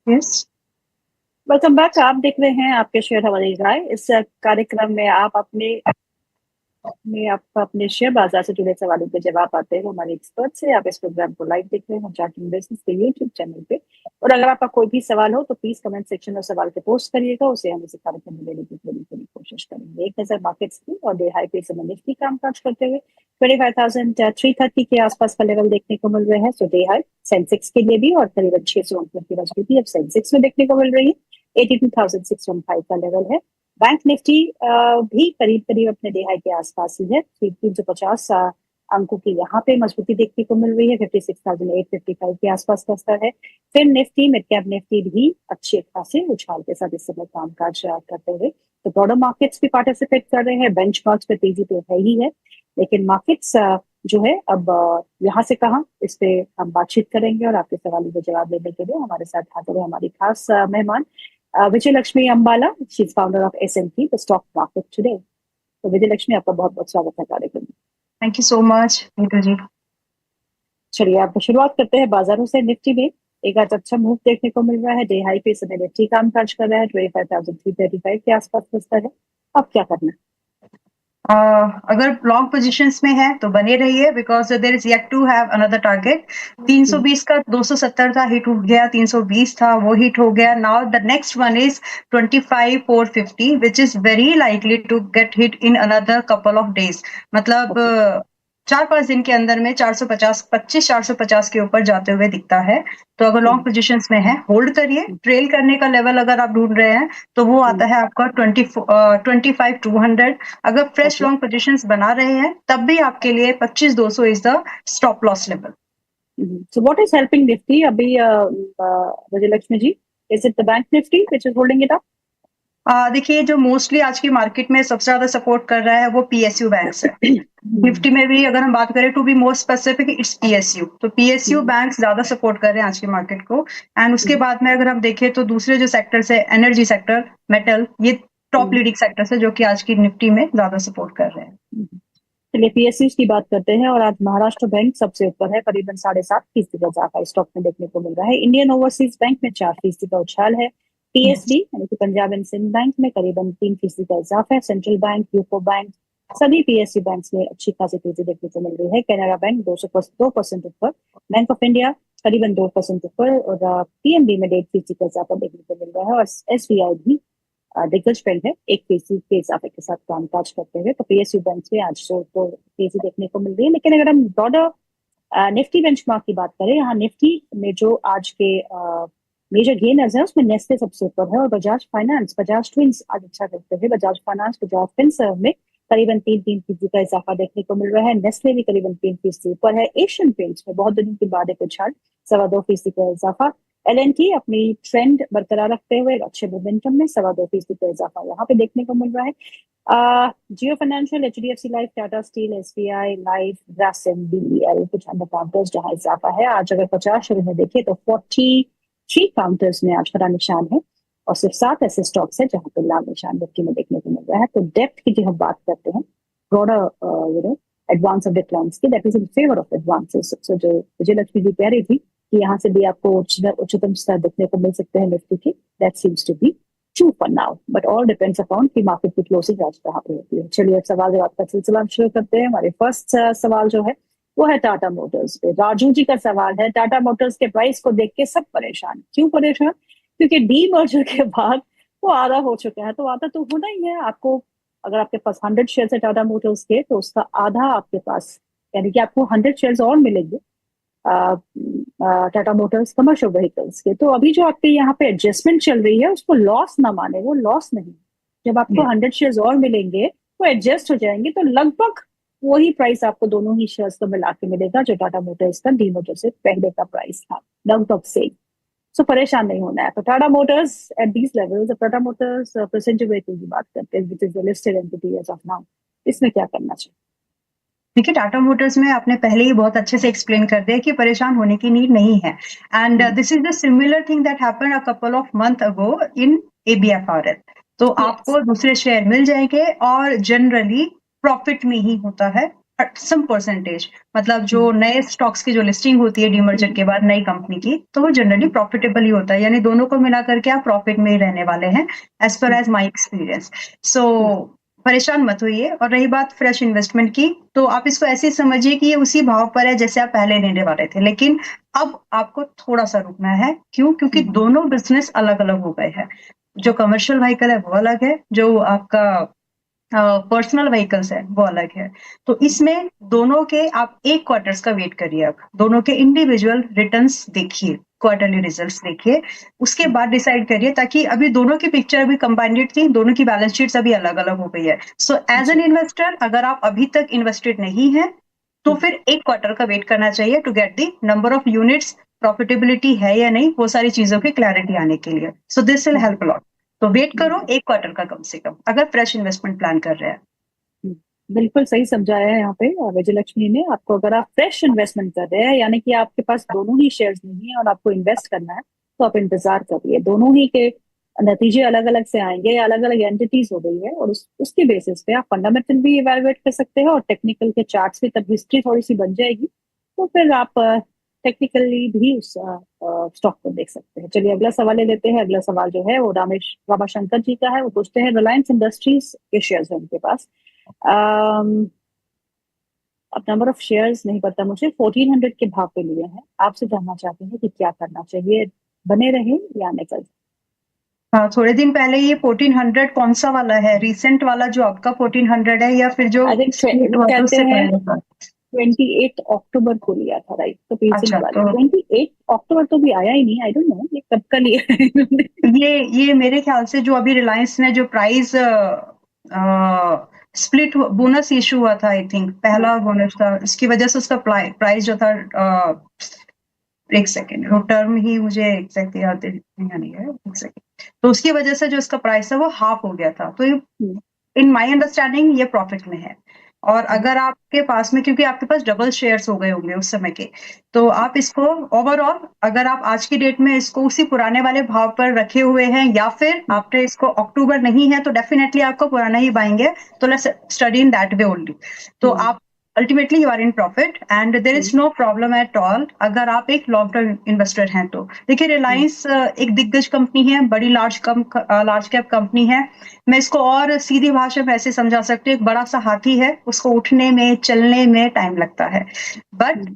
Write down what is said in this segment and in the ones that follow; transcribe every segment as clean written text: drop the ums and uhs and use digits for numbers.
Yes. Welcome back. आप देख रहे हैं आपके शेयर हवाले राय। इस कार्यक्रम में आप अपने शेयर बाजार से जुड़े सवालों के जवाब पाते हैं हमारे एक्सपर्ट से। आप इस प्रोग्राम को लाइव देख रहे हैं चार्टिंग बिजनेस के यूट्यूब चैनल पे। और अगर आपका कोई भी सवाल हो तो प्लीज कमेंट सेक्शन में सवाल को पोस्ट करिएगा, उसे हम इस कार्यक्रम में लेने की पूरी पूरी कोशिश करेंगे। एक नजर मार्केट्स की और डे हाई पे समय निफ्टी कामकाज करते हुए 25,330 के आसपास का लेवल देखने को मिल रहा है। सो डे हाई सेंसेक्स के लिए भी और करीबन 600 अंकों की मजबूती अब सेंसेक्स में देखने को मिल रही है। 82,615 का लेवल है। बैंक निफ्टी भी करीब करीब अपने डे हाई के आसपास ही है। 350 अंकों की यहाँ पे मजबूती देखने को मिल रही है। 56,855 के आसपास का स्तर है। फिर निफ्टी मिड कैप निफ्टी भी अच्छे खासे उछाल के साथ इस समय कामकाज करते हुए तो ब्रॉडर मार्केट्स भी पार्टिसिपेट कर रहे हैं। बेंचमार्क्स पे तेजी तो है ही है, लेकिन मार्केट्स जो है अब यहाँ से कहाँ, इस पे हम बातचीत करेंगे। और आपके सवालों के जवाब देने के लिए हमारे साथ हाजिर है हमारी खास मेहमान Vijay Lakshmi Ambala. She is founder of S&P the stock market today. तो विजय लक्ष्मी, आपका बहुत बहुत स्वागत है कार्यक्रम में। Thank you so much Neetu ji. चलिए आप शुरुआत करते हैं बाजारों से। निफ्टी में एक आज अच्छा मूव देखने को मिल रहा है। डे हाई पे समय निफ्टी कामकाज कर रहा है। 25,335 के आसपास का स्तर है। अब क्या करना है? अगर लॉन्ग पोजीशंस में है तो बने रहिए, because there is yet to have another target. 320 का 270 था, हिट हो गया। 320 था, वो हिट हो गया। Now the next one is 25,450 which is very likely to get hit in another couple of days. मतलब 4-5 दिन के अंदर में 450 के ऊपर जाते हुए दिखता है। तो अगर लॉन्ग पोजीशंस में है होल्ड करिए। ट्रेल करने का लेवल अगर आप ढूंढ रहे हैं तो वो आता है आपका 25,200। अगर फ्रेश लॉन्ग पोजीशंस बना रहे हैं तब भी आपके लिए 25,200 is the stop loss level. So what is helping Nifty अभी विजय Lakshmi ji? Is it the bank Nifty which is holding it up? देखिए, जो मोस्टली आज की मार्केट में सबसे ज्यादा सपोर्ट कर रहा है वो PSU बैंक्स है। निफ्टी में भी अगर हम बात करें to be more specific it's PSU। तो PSU बैंक्स ज्यादा सपोर्ट कर रहे हैं आज की मार्केट को। एंड उसके बाद में अगर हम देखें तो दूसरे जो सेक्टर्स है, एनर्जी सेक्टर, मेटल, ये टॉप लीडिंग सेक्टर्स है जो कि आज की निफ्टी में ज्यादा सपोर्ट कर रहे हैं। चलिए PSU की बात करते हैं। और आज महाराष्ट्र बैंक सबसे ऊपर है, करीबन 7.5% का इजाफा स्टॉक में देखने को मिल रहा है। इंडियन ओवरसीज बैंक में 4% का उछाल है। PSB यानी कि पंजाब एंड सिंध बैंक में करीबन 3% का इजाफा है। सेंट्रल बैंक, यूको बैंक, सभी PSU बैंक में अच्छी खासी तेजी देखने को मिल रही है। कैनरा बैंक 2% ऊपर, बैंक ऑफ इंडिया करीबन 2% ऊपर और PNB में 1.5% का इजाफा देखने को मिल रहा है। और SBI भी दिग्गज ट्रेंड है, 1% के इजाफे के साथ कामकाज करते हुए। तो PSU बैंक में आज तो तेजी देखने को मिल रही है। लेकिन अगर हम ब्रॉडर निफ्टी बेंचमार्क की बात करें, यहाँ निफ्टी में जो आज के मेजर गेनर्स है उसमें नेस्ले सबसे ऊपर है और बजाज फाइनेंस, बजाज ट्विंस आज अच्छा करते हुए। बजाज फाइनेंस, बजाज फिनसर्व में करीबन 3% का इजाफा देखने को मिल रहा है। नेस्ले भी करीबन 3% ऊपर है। एशियन पेंट्स में बहुत दिनों के बाद एक उछाल, 2.25% का इजाफा। L&T अपनी ट्रेंड बरकरार रखते हुए अच्छे मोमेंटम में 2.25% का इजाफा यहाँ पे देखने को मिल रहा है। Jio financial, HDFC life, Tata steel, SBI life, Grasim, BEL कुछ अन्य काउंटर्स जहाँ इजाफा है। आज अगर 50 शेयर में देखें तो 43 काउंटर्स में आज खड़ा निशान है और सिर्फ 7 ऐसे स्टॉक्स है जहाँ पे लाल निशान निफ्टी में देखने को मिल रहा है। तो डेप्थ की जो हम बात करते हैं, ब्रॉडर एडवांस ऑफ डिक्लाइंस की, that is in favour of advances. So जो विजय लक्ष्मी जी कह रही थी कि यहाँ से भी आपको उच्चतम स्तर देखने को मिल सकते हैं निफ्टी के, that seems to be true for now, but all depends upon कि मार्केट की क्लोजिंग आज कहाँ पे होती है। चलिए अब सवाल जवाब का सिलसिला शुरू करते हैं। हमारे फर्स्ट सवाल जो है वो है टाटा मोटर्स पे। राजू जी का सवाल है, टाटा मोटर्स के प्राइस को देख के सब परेशान। क्यों परेशान? क्योंकि डी मर्जर के बाद वो आधा हो चुका है। तो आधा तो होना ही है आपको। अगर आपके पास 100 शेयर है टाटा मोटर्स के तो उसका आधा आपके पास, यानी कि आपको 100 शेयर और मिलेंगे टाटा मोटर्स कमर्शियल व्हीकल्स के। तो अभी जो आपके यहाँ पे एडजस्टमेंट चल रही है उसको लॉस ना माने, वो लॉस नहीं। जब आपको 100 शेयर्स और मिलेंगे वो एडजस्ट हो जाएंगे तो लगभग वही प्राइस आपको दोनों ही शेयर्स को मिला के मिलेगा जो टाटा मोटर्स का डी मोटर से पहले का प्राइस था, लगभग सेम। सो परेशान नहीं होना है। तो Tata Motors at these levels, Tata Motors passenger vehicle की बात करते हैं which is the listed entity as of now, इसमें क्या करना चाहिए? देखिए, टाटा मोटर्स में आपने पहले ही बहुत अच्छे से एक्सप्लेन कर दिया कि परेशान होने की नीड नहीं है। And this is the similar thing that happened a couple of month ago in ABFRL। तो आपको दूसरे शेयर मिल जाएंगे और जनरली प्रॉफिट में ही होता है। सम परसेंटेज, मतलब जो नए स्टॉक्स की जो लिस्टिंग होती है डीमर्जर के बाद नई कंपनी की, तो वो जनरली प्रॉफिटेबल ही होता है, यानी दोनों को मिला करके आप प्रॉफिट में ही रहने वाले हैं, as per as my experience. सो परेशान मत होइए। और रही बात फ्रेश इन्वेस्टमेंट की, तो आप इसको ऐसे ही समझिए कि ये उसी भाव पर है जैसे आप पहले लेने वाले थे, लेकिन अब आपको थोड़ा सा रुकना है। क्यों? क्योंकि दोनों बिजनेस अलग अलग हो गए हैं। जो कमर्शियल व्हीकल है वो अलग है, जो आपका पर्सनल व्हीकल्स है वो अलग है। तो इसमें दोनों के आप एक क्वार्टर्स का वेट करिए, अब दोनों के इंडिविजुअल रिटर्न्स देखिए, क्वार्टरली रिजल्ट्स देखिए, उसके बाद डिसाइड करिए, ताकि अभी दोनों की पिक्चर अभी कंबाइंड थी, दोनों की बैलेंस शीट्स अभी अलग अलग हो गई है। सो एज एन इन्वेस्टर अगर आप अभी तक इन्वेस्टेड नहीं है, तो फिर एक क्वार्टर का वेट करना चाहिए to get the number of units, profitability है या नहीं, वो सारी चीजों की क्लैरिटी आने के लिए। So this will help lot. तो वेट करो एक क्वार्टर का कम से कम, अगर फ्रेश इन्वेस्टमेंट प्लान कर रहे हैं। बिल्कुल सही समझाया है यहाँ पे विजयलक्ष्मी ने आपको। अगर आप फ्रेश इन्वेस्टमेंट कर रहे हैं, यानी कि आपके पास दोनों ही शेयर्स नहीं है और आपको इन्वेस्ट करना है, तो आप इंतजार करिए। दोनों ही के नतीजे अलग अलग से आएंगे, अलग अलग एंटिटीज हो गई है, और उसके बेसिस पे आप फंडामेंटल भी इवेलुएट कर सकते हैं और टेक्निकल के चार्ट्स भी, तब हिस्ट्री थोड़ी सी बन जाएगी, तो फिर आप टेक्निकली भी उस स्टॉक को देख सकते हैं। चलिए अगला सवाल ले लेते हैं। अगला सवाल जो है वो रामाशंकर जी का है। वो पूछते हैं, रिलायंस इंडस्ट्रीज के शेयर्स है उनके पास। अब नंबर ऑफ शेयर्स नहीं पता मुझे, 1400 के भाव पे लिए हैं। आपसे जानना चाहते हैं कि क्या करना चाहिए, बने रहें या निकल जाएं? हाँ, थोड़े दिन पहले ये 1400 कौन सा वाला है? रिसेंट वाला जो आपका 1400 है, या फिर जो आई थिंक स्प्लिट वो हुआ था कहते उससे हैं पहले का? 28 अक्टूबर को लिया था, राइट? तो प्लीजिंग अच्छा, वाले तो 28 अक्टूबर तो भी आया ही नहीं। आई डोंट नो ये कब का लिया है इन्होंने। ये मेरे ख्याल से जो अभी रिलायंस ने जो प्राइस स्प्लिट बोनस इशू हुआ था, आई थिंक पहला बोनस था, इसकी वजह से उसका प्राइस जो था, एक सेकेंड, वो टर्म ही मुझे एग्जैक्ट याद नहीं है, एक सेकेंड। तो उसकी वजह से जो इसका प्राइस है वो हाफ हो गया था। तो इन माय अंडरस्टैंडिंग ये प्रॉफिट में है। और अगर आपके पास में, क्योंकि आपके पास डबल शेयर्स हो गए होंगे उस समय के, तो आप इसको ओवरऑल, अगर आप आज की डेट में इसको उसी पुराने वाले भाव पर रखे हुए हैं, या फिर आपने इसको अक्टूबर नहीं है, तो डेफिनेटली आपको पुराना ही बाएंगे। तो let's study in that way only. तो आप ultimately you are in profit and there is no problem at all, अगर आप एक लॉन्ग टर्म इन्वेस्टर हैं तो। देखिए, रिलायंस एक दिग्गज कंपनी है, बड़ी लार्ज कैप कंपनी है। मैं इसको और सीधी भाषा में ऐसे समझा सकती हूँ, एक बड़ा सा हाथी है, उसको उठने में चलने में टाइम लगता है, बट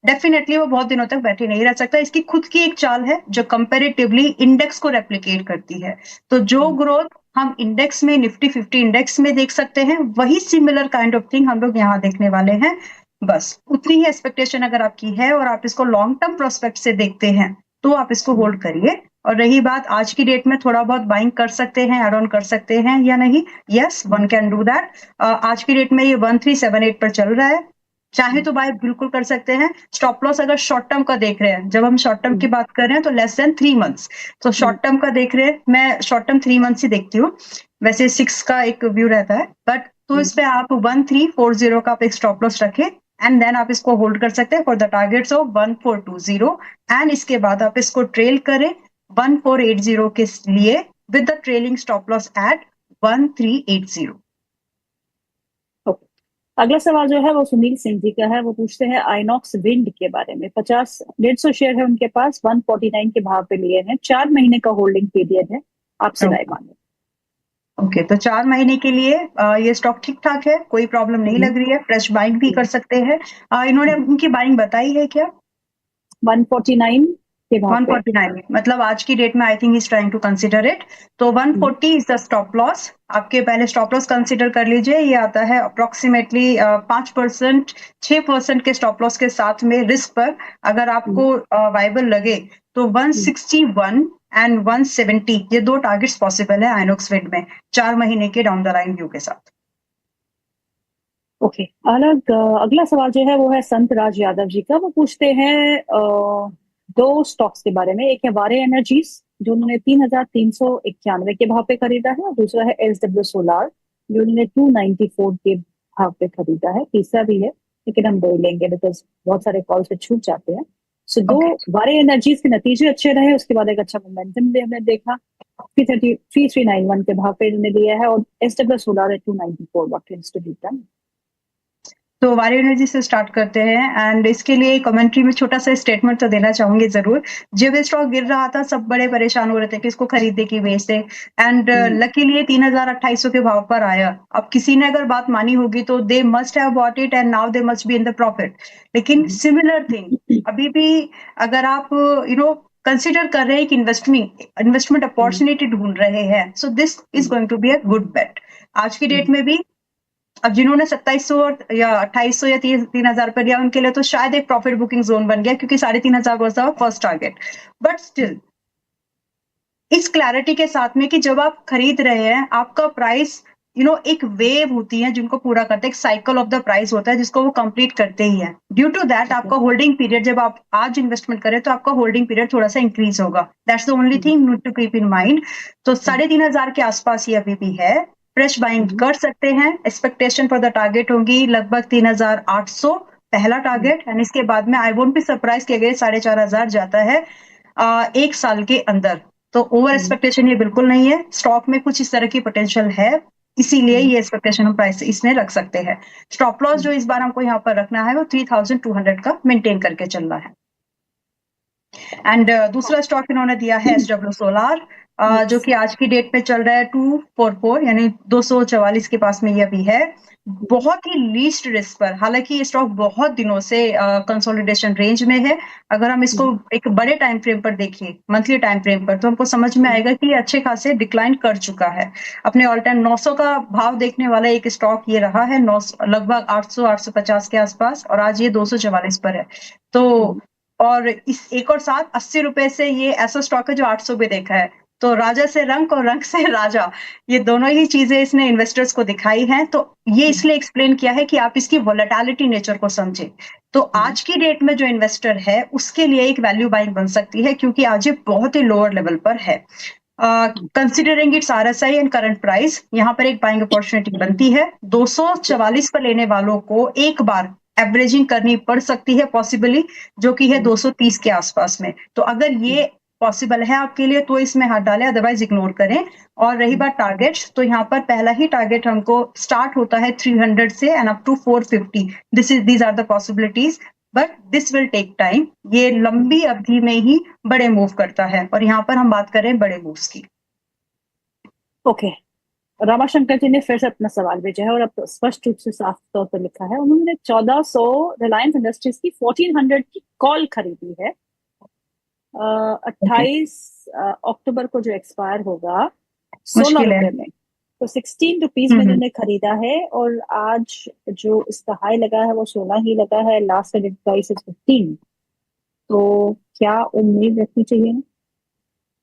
डेफिनेटली वो बहुत दिनों तक बैठे नहीं रह सकता। इसकी खुद की एक चाल है जो कंपेरेटिवली इंडेक्स को रेप्लिकेट करती है। तो जो ग्रोथ हम इंडेक्स में, निफ्टी 50 इंडेक्स में देख सकते हैं, वही सिमिलर काइंड ऑफ थिंग हम लोग यहाँ देखने वाले हैं। बस उतनी ही एक्सपेक्टेशन अगर आपकी है और आप इसको लॉन्ग टर्म प्रोस्पेक्ट से देखते हैं, तो आप इसको होल्ड करिए। और रही बात आज की डेट में थोड़ा बहुत बाइंग कर सकते हैं, एड ऑन कर सकते हैं या नहीं, yes one can do that. आज की डेट में ये 1378 पर चल रहा है, चाहे तो बाय बिल्कुल कर सकते हैं। स्टॉप लॉस अगर शॉर्ट टर्म का देख रहे हैं, जब हम शॉर्ट टर्म की बात कर रहे हैं तो लेस देन 3 मंथ्स। तो शॉर्ट टर्म का देख रहे हैं, मैं शॉर्ट टर्म 3 मंथ्स ही देखती हूँ, वैसे 6 का एक व्यू रहता है, बट तो इस पे आप 1340 का आप एक स्टॉप लॉस रखें, एंड देन आप इसको होल्ड कर सकते हैं for the targets of 1420, and इसके बाद आप इसको ट्रेल करें 1480 के लिए with the trailing stop loss at 1380। अगला सवाल जो है वो सुनील सिंह जी का है। वो पूछते हैं आइनॉक्स विंड के बारे में। 150 शेयर है उनके पास, 149 के भाव पे लिए हैं, 4 महीने का होल्डिंग पीरियड है। आपसे राय मांगे। ओके, तो 4 महीने के लिए ये स्टॉक ठीक ठाक है, कोई प्रॉब्लम नहीं लग रही है, फ्रेश बाइंग भी कर सकते हैं। इन्होंने उनकी बाइंग बताई है क्या? 149 के भाव पे। 149, मतलब आज की डेट में I think is trying to consider it. तो 140 इज द स्टॉप लॉस। आपके पहले स्टॉप लॉस कंसिडर कर लीजिए, ये आता है अप्रोक्सीमेटली 5%, 6% के स्टॉप लॉस के साथ में रिस्क पर। अगर आपको वाइबल लगे तो 161 एंड 170 ये दो टारगेट्स पॉसिबल है आइनॉक्स विंड में 4 महीने के डाउन द लाइन व्यू के साथ। ओके, अगला सवाल जो है वो है संत राज यादव जी का। वो पूछते हैं दो स्टॉक्स के बारे में। एक है वारे एनर्जीज, जो उन्होंने 3391 के भाव पे खरीदा है, और दूसरा है एसडब्ल्यू सोलार, जो उन्होंने 294 के भाव पे खरीदा है। तीसरा भी है, लेकिन हम दो लेंगे बिकॉज बहुत सारे कॉल से छूट जाते हैं। सो दो वारे एनर्जीज के नतीजे अच्छे रहे, उसके बाद एक अच्छा मोमेंटम भी हमने देखा। 3391 के भाव पे इन्होंने लिया है, और एसडब्ल्यू सोलार है 294। What is to be done? तो वारी एनर्जी से स्टार्ट करते हैं एंड इसके लिए कमेंट्री में छोटा सा स्टेटमेंट तो देना चाहूंगी जरूर। जब ये स्टॉक गिर रहा था सब बड़े परेशान हो रहे थे कि इसको खरीदे कि बेच दे एंड लकीली ये 3,2800 के भाव पर आया। अब किसी ने अगर बात मानी होगी तो they must have bought it and now they must be in the profit. लेकिन सिमिलर थिंग अभी भी अगर आप कंसिडर कर रहे हैं कि इन्वेस्टमेंट अपॉर्चुनिटी ढूंढ रहे हैं, so this is going to be a good bet. आज की डेट में भी अब जिन्होंने 2700 या 2800 या 3,000 पर लिया उनके लिए तो शायद एक प्रॉफिट बुकिंग जोन बन गया, क्योंकि 3,500 was the first target. But still इस क्लैरिटी के साथ में कि जब आप खरीद रहे हैं आपका प्राइस एक वेव होती है जिनको पूरा करते हैं, एक साइकिल ऑफ द प्राइस होता है जिसको वो कंप्लीट करते ही है। ड्यू टू दैट आपका होल्डिंग पीरियड, जब आप आज इन्वेस्टमेंट करें तो आपका होल्डिंग पीरियड थोड़ा सा इंक्रीज होगा। That's the only thing need to keep in mind. तो 3,500 के आसपास ये अभी भी है, फ्रेश बाइंग कर सकते हैं। एक्सपेक्टेशन फॉर द टारगेट होगी लगभग 3,800 पहला टारगेट, एंड इसके बाद में आई वोंट बी सरप्राइज कि अगर 4,500 जाता है एक साल के अंदर, तो ओवर एक्सपेक्टेशन ये बिल्कुल नहीं है। स्टॉक में कुछ इस तरह की पोटेंशियल है, इसीलिए ये एक्सपेक्टेशन हम प्राइस इसमें रख सकते हैं। स्टॉप लॉस जो इस बार हमको यहाँ पर रखना है वो 3,200 का मेंटेन करके चलना है। एंड दूसरा स्टॉक इन्होंने दिया है SW सोलार, जो कि आज की डेट में चल रहा है 244 यानी 244 के पास में ये अभी है, बहुत ही लीस्ट रिस्क पर। हालांकि ये स्टॉक बहुत दिनों से कंसोलिडेशन रेंज में है। अगर हम इसको एक बड़े टाइम फ्रेम पर देखें, मंथली टाइम फ्रेम पर, तो हमको समझ में आएगा कि ये अच्छे खासे डिक्लाइन कर चुका है। अपने ऑल टाइम 900 का भाव देखने वाला एक स्टॉक ये रहा है, 9 लगभग 800 850 के आसपास, और आज ये 244 पर है। तो और इस एक और साथ 80 रुपए से ये ऐसा स्टॉक है जो 800 पे देखा है। तो राजा से रंक और रंक से राजा, ये दोनों ही चीजें इसने इन्वेस्टर्स को दिखाई हैं। तो ये इसलिए एक्सप्लेन किया है कि आप इसकी वोलेटिलिटी नेचर को समझें। तो आज की डेट में जो इन्वेस्टर है उसके लिए एक वैल्यू बाइंग बन सकती है, क्योंकि आज ये बहुत ही लोअर लेवल पर है। Considering it's RSI and current price, यहाँ पर एक बाइंग अपॉर्चुनिटी बनती है। 244 पर लेने वालों को एक बार एवरेजिंग करनी पड़ सकती है पॉसिबली, जो कि है 230 के आसपास में। तो अगर ये पॉसिबल है आपके लिए तो इसमें हाथ डालें, अदरवाइज इग्नोर करें। और रही बात टारगेट्स, तो यहाँ पर पहला ही टारगेट हमको स्टार्ट होता है 300 से and up to 450। These are the possibilities, but this will take time. ये लंबी अवधि में ही बड़े मूव करता है, और यहाँ पर हम बात करें बड़े मूव्स की। ओके, रामाशंकर जी ने फिर से अपना सवाल भेजा है और अब स्पष्ट रूप से साफ तौर पर लिखा है। उन्होंने 1400 रिलायंस इंडस्ट्रीज की 1400 की कॉल खरीदी है 28 अक्टूबर को, जो एक्सपायर होगा 16 रुपए में। तो 16 रुपीज में इन्होंने खरीदा है, और आज जो इसका हाई लगा है वो 16 ही लगा है। Last price is 15। तो क्या उम्मीद रखनी चाहिए?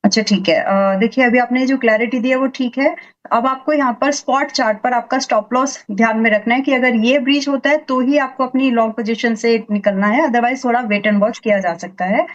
अच्छा ठीक है, देखिए अभी आपने जो क्लैरिटी दी है वो ठीक है। अब आपको यहाँ पर स्पॉट चार्ट पर आपका स्टॉप लॉस ध्यान में रखना है कि अगर ये ब्रीच होता है तो ही आपको अपनी लॉन्ग पोजीशन से निकलना है, अदरवाइज थोड़ा वेट एंड वॉच किया जा सकता है।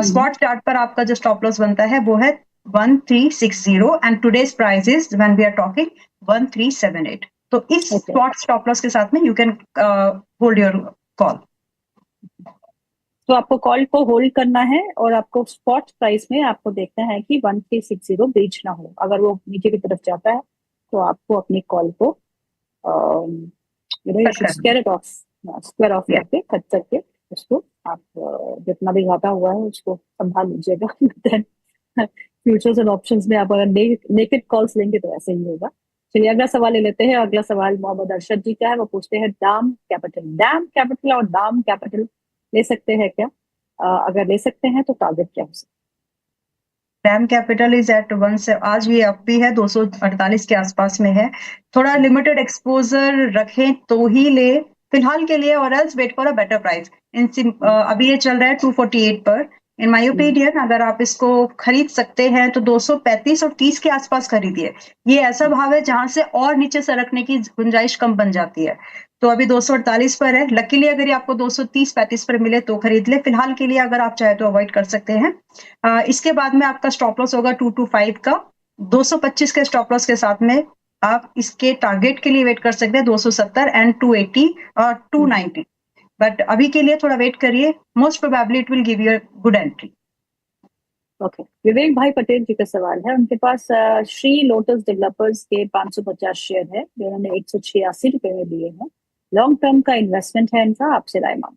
स्पॉट चार्ट पर आपका जो स्टॉप लॉस बनता है वो है 1360 and today's price is when we are talking 1378। तो इस स्टॉप लॉस के साथ में you can hold your call. तो आपको कॉल को होल्ड करना है, और आपको स्पॉट प्राइस में आपको देखना है कि 1360 ब्रीच ना हो। अगर वो नीचे की तरफ जाता है तो आपको अपनी कॉल को स्क्वायर ऑफ करके कट करके उसको आप जितना भी घाटा हुआ है उसको संभाल लीजिएगा। देन फ्यूचर्स एंड ऑप्शंस में आप अगर नेकेड कॉल्स लेंगे तो ऐसे ही होगा। चलिए अगला सवाल ले लेते हैं। अगला सवाल मोहम्मद अरशद जी का है। वो पूछते हैं डैम कैपिटल और दाम कैपिटल ले सकते हैं क्या? अगर ले सकते हैं तो टारगेट क्या हो सकता है? डैम कैपिटल इज एट 1 से आज ये अप भी है, 248 के आसपास में है। थोड़ा लिमिटेड एक्सपोजर रखें तो ही ले फिलहाल के लिए, और else wait for a better price. अभी ये चल रहा है 248 पर। इन माय ओपिनियन अगर आप इसको खरीद सकते हैं तो 235 और 30 के आसपास खरीदिए। ये ऐसा भाव है जहां से और नीचे सरकने की गुंजाइश कम बन जाती है। तो अभी 248 पर है। लकीली अगर ये आपको 230-35 पर मिले तो खरीद ले। फिलहाल के लिए अगर आप चाहे तो अवॉइड कर सकते हैं। इसके बाद में आपका स्टॉप लॉस होगा 225 का। 225 के स्टॉप लॉस के साथ में आप इसके टारगेट के लिए वेट कर सकते हैं 270 एंड 280 और 290। बट अभी के लिए थोड़ा वेट करिए, most probably it will give you a good entry. Okay, Vivek भाई पटेल जी का सवाल है। उनके पास श्री लोटस डेवलपर्स के 550 शेयर है जो उन्होंने 186 रुपए में लिए हैं। लॉन्ग टर्म का इन्वेस्टमेंट है इनका, आपसे राय मांग।